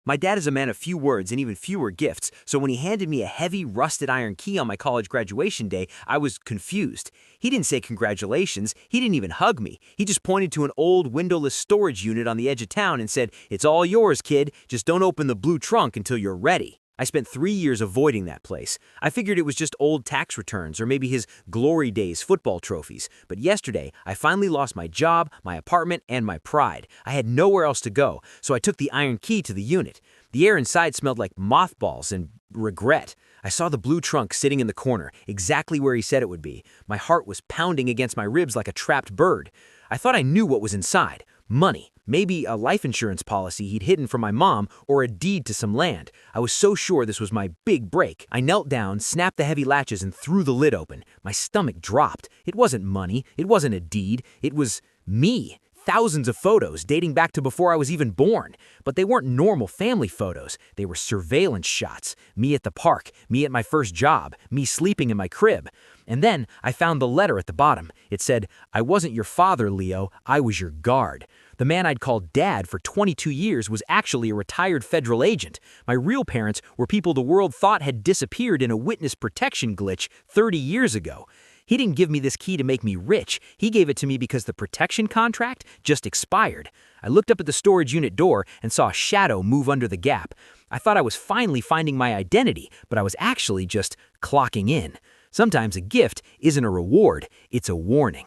My dad is a man of few words and even fewer gifts, so when he handed me a heavy, rusted iron key on my college graduation day, I was confused. He didn't say congratulations, he didn't even hug me. He just pointed to an old, windowless storage unit on the edge of town and said, "It's all yours, kid. Just don't open the blue trunk until you're ready." I spent 3 years avoiding that place. I figured it was just old tax returns or maybe his glory days football trophies. But yesterday, I finally lost my job, my apartment, and my pride. I had nowhere else to go, so I took the iron key to the unit. The air inside smelled like mothballs and regret. I saw the blue trunk sitting in the corner, exactly where he said it would be. My heart was pounding against my ribs like a trapped bird. I thought I knew what was inside. Money. Maybe a life insurance policy he'd hidden from my mom or a deed to some land. I was so sure this was my big break. I knelt down, snapped the heavy latches, and threw the lid open. My stomach dropped. It wasn't money. It wasn't a deed. It was me. Thousands of photos dating back to before I was even born. But they weren't normal family photos. They were surveillance shots. Me at the park, me at my first job, me sleeping in my crib. And then I found the letter at the bottom. It said, "I wasn't your father, Leo. I was your guard." The man I'd called Dad for 22 years was actually a retired federal agent. My real parents were people the world thought had disappeared in a witness protection glitch 30 years ago. He didn't give me this key to make me rich. He gave it to me because the protection contract just expired. I looked up at the storage unit door and saw a shadow move under the gap. I thought I was finally finding my identity, but I was actually just clocking in. Sometimes a gift isn't a reward, it's a warning.